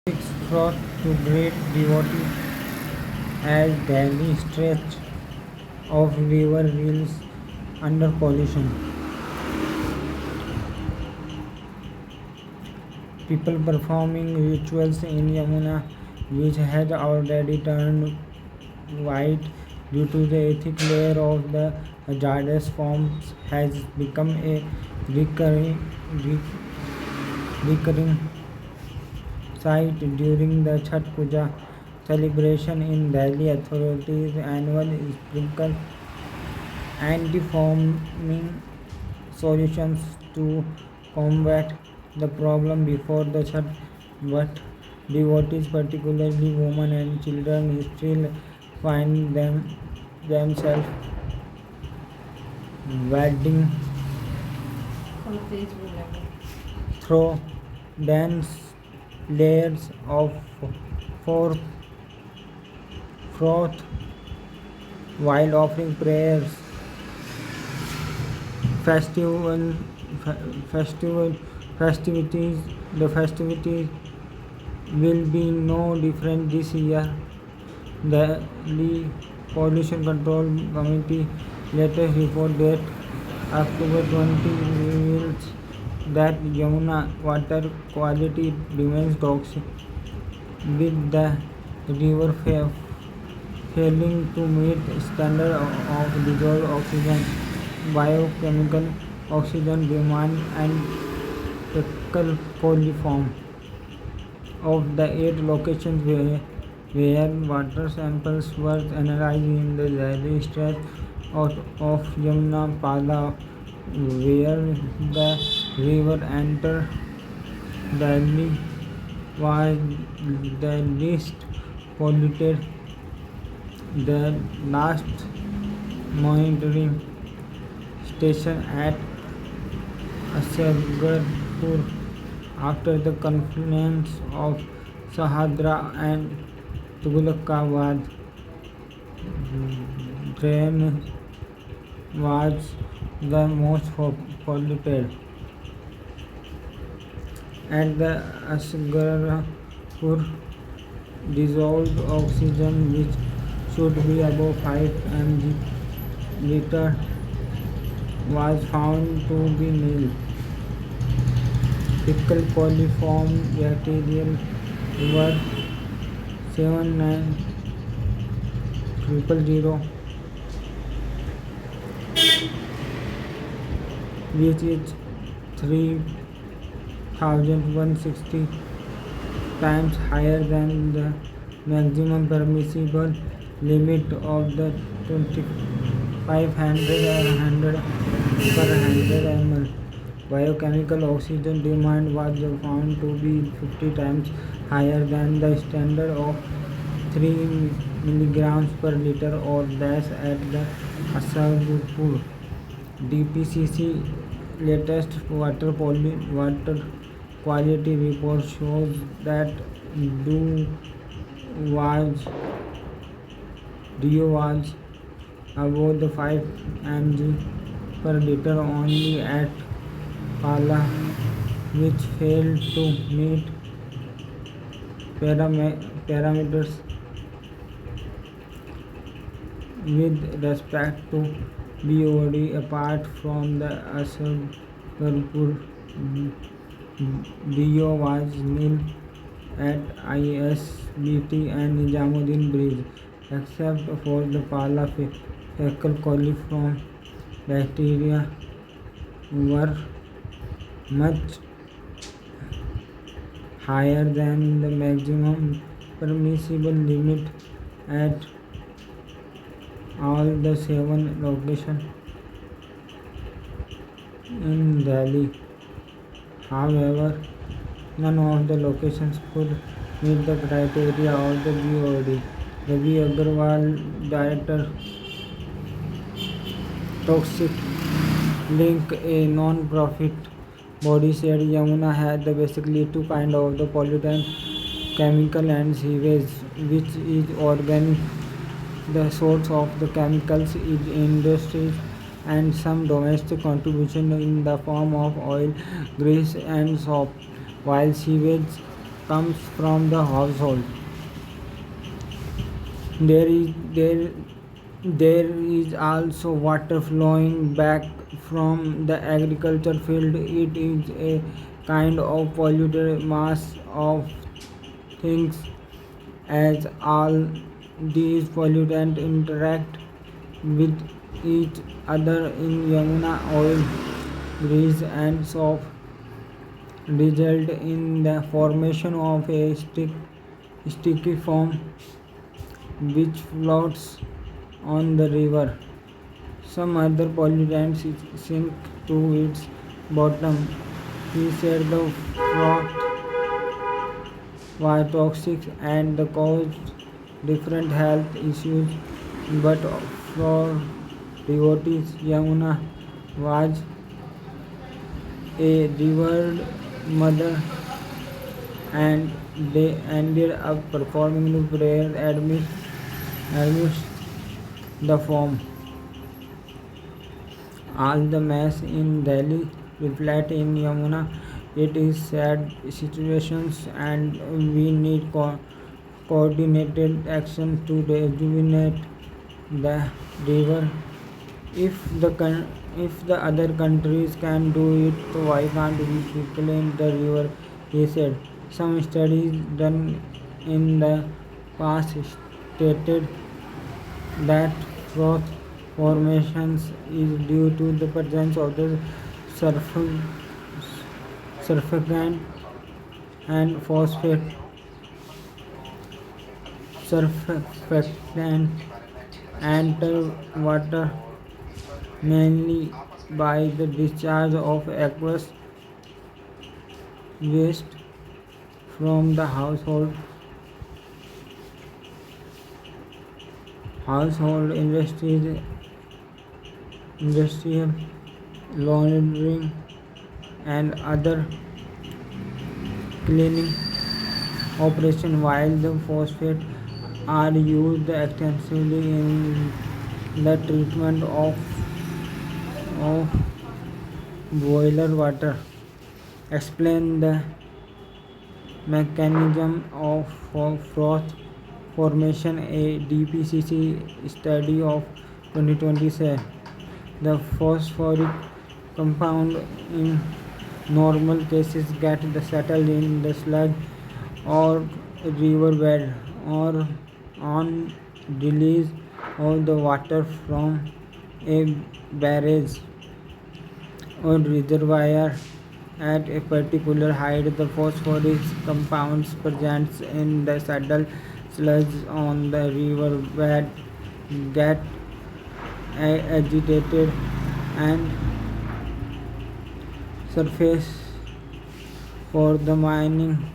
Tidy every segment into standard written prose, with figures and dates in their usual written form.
Six froth to great devotee as daily stretch of river reels under pollution. People performing rituals in Yamuna, which had already turned white due to the thick layer of the hazardous forms, has become a recurring, recurring sight during the Chhat Puja celebration in Delhi. Authorities annual sprinkle anti-foaming solutions to combat the problem before the Chhat, but devotees, particularly women and children, still find themselves wading through dense layers of for froth while offering prayers. Festival, festival, festivities. The festivities will be no different this year. The Pollution Control Committee latest report that October 20 reveals that Yamuna water quality remains toxic, with the river failing to meet standard of dissolved oxygen, biochemical oxygen demand, and fecal coliform. Of the 8 locations where water samples were analyzed in the Delhi stretch of Yamuna Pala, where the river entered Delhi, was the least polluted. The last monitoring station at Asgarpur, after the confluence of Sahadra and Tughlaqabad drain, was the most polluted. At the Asgarpur, dissolved oxygen, which should be above 5 mg liter, was found to be nil. Fecal coliform bacteria were 79000, which is 3160 times higher than the maximum permissible limit of the 2500 or 100 per 100 ml. Biochemical oxygen demand was found to be 50 times higher than the standard of 3 milligrams per liter or less at the Asagpur. DPCC latest water quality report shows that DO was DO was above the 5 mg per liter only at Pala, which failed to meet parameters with respect to BOD. Apart from the Asgarpur, DO was nil at ISBT and Nizamuddin Bridge, except for the Pala fecal coliform bacteria were much higher than the maximum permissible limit at all the 7 locations in Delhi. However, none of the locations could meet the criteria of the BOD. Ravi Agarwal, Director Toxic Link, a non-profit body, said Yamuna had basically two kinds of the pollutant, chemical and sewage, which is organic. The source of the chemicals is industries and some domestic contribution in the form of oil, grease and soap, while sewage comes from the household. There is there there is also water flowing back from the agriculture field. It is a kind of polluted mass of things as all these pollutants interact with each other in Yamuna. Oil, grease and soap result in the formation of a sticky foam which floats on the river. Some other pollutants sink to its bottom. He said the froth was toxic and caused different health issues, but for devotees, Yamuna was a revered mother, and they ended up performing the prayer amidst the foam. All the mess in Delhi reflect in Yamuna. It is sad situations, and we need coordinated action to rejuvenate the river. If if the other countries can do it, why can't we reclaim the river? He said. Some studies done in the past stated that froth formations is due to the presence of the surf- surfactant and phosphate surfactant and water, mainly by the discharge of aqueous waste from the household industries, industrial laundering and other cleaning operation. While the phosphate are used extensively in the treatment of boiler water. Explain the mechanism of froth formation. A DPCC study of 2020 said the phosphoric compound in normal cases get settled in the sludge or riverbed or on release of the water from a barrage or reservoir at a particular height. The phosphorus compounds present in the saddle sludge on the riverbed get agitated and surface for the mining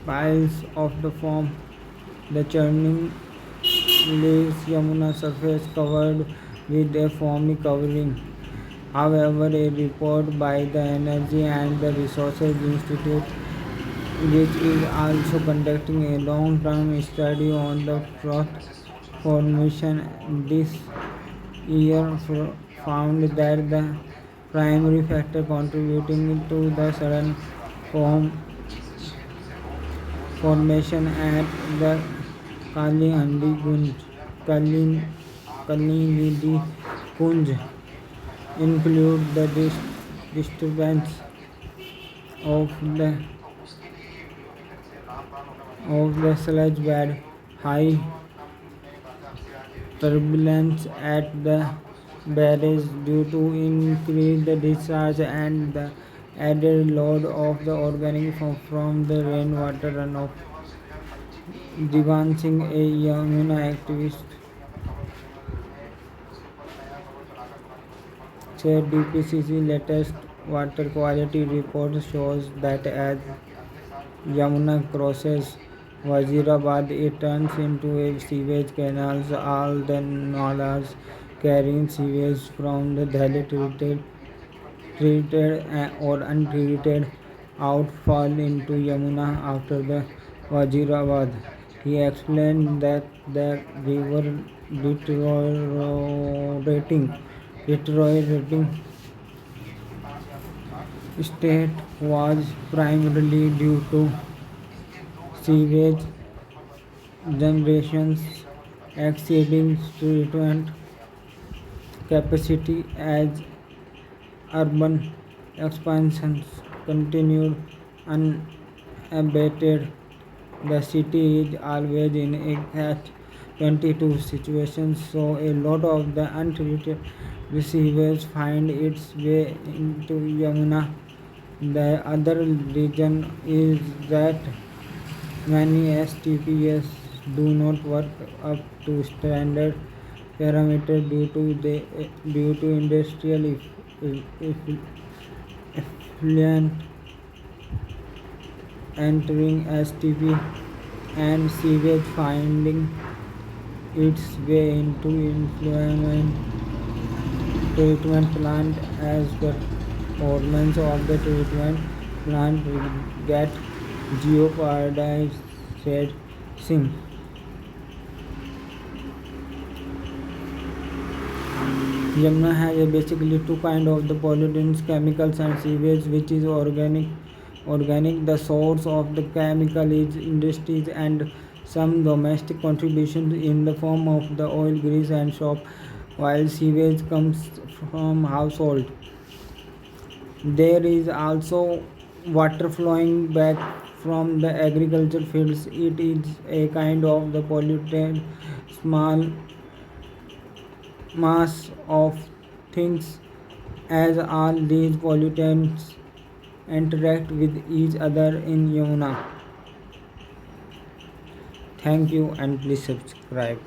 piles of the foam. The churning leaves Yamuna surface covered with a foamy covering. However, a report by the Energy and the Resources Institute, which is also conducting a long-term study on the froth formation this year, found that the primary factor contributing to the sudden foam formation at the Kalihandi Gunj, Kalinidi Kunj include the disturbance of the sludge bed, high turbulence at the barrage due to increased discharge, and the added load of the organic from the rainwater runoff. Divan Singh, a Yamuna activist, said DPCC latest water quality report shows that as Yamuna crosses Wazirabad, it turns into a sewage canal. All the nalas carrying sewage from the Delhi treated or untreated out fall into Yamuna after the Wazirabad. He explained that the river deteriorating state was primarily due to sewage generations exceeding treatment capacity as urban expansions continued unabated. The city is always in a catch-22 situation, so a lot of the untreated receivers find its way into Yamuna. The other reason is that many STPs do not work up to standard parameters due to industrial effluent entering STP and sewage finding its way into effluent treatment plant. As performance of the treatment plant get jeopardized, said Singh. Yamuna has basically two kinds of the pollutants, chemicals and sewage, which is organic. The source of the chemical is industries and some domestic contributions in the form of the oil, grease and soap, while sewage comes from household. There is also water flowing back from the agriculture fields. It is a kind of the pollutant, small mass of things, as all these pollutants interact with each other in Yamuna. Thank you and please subscribe.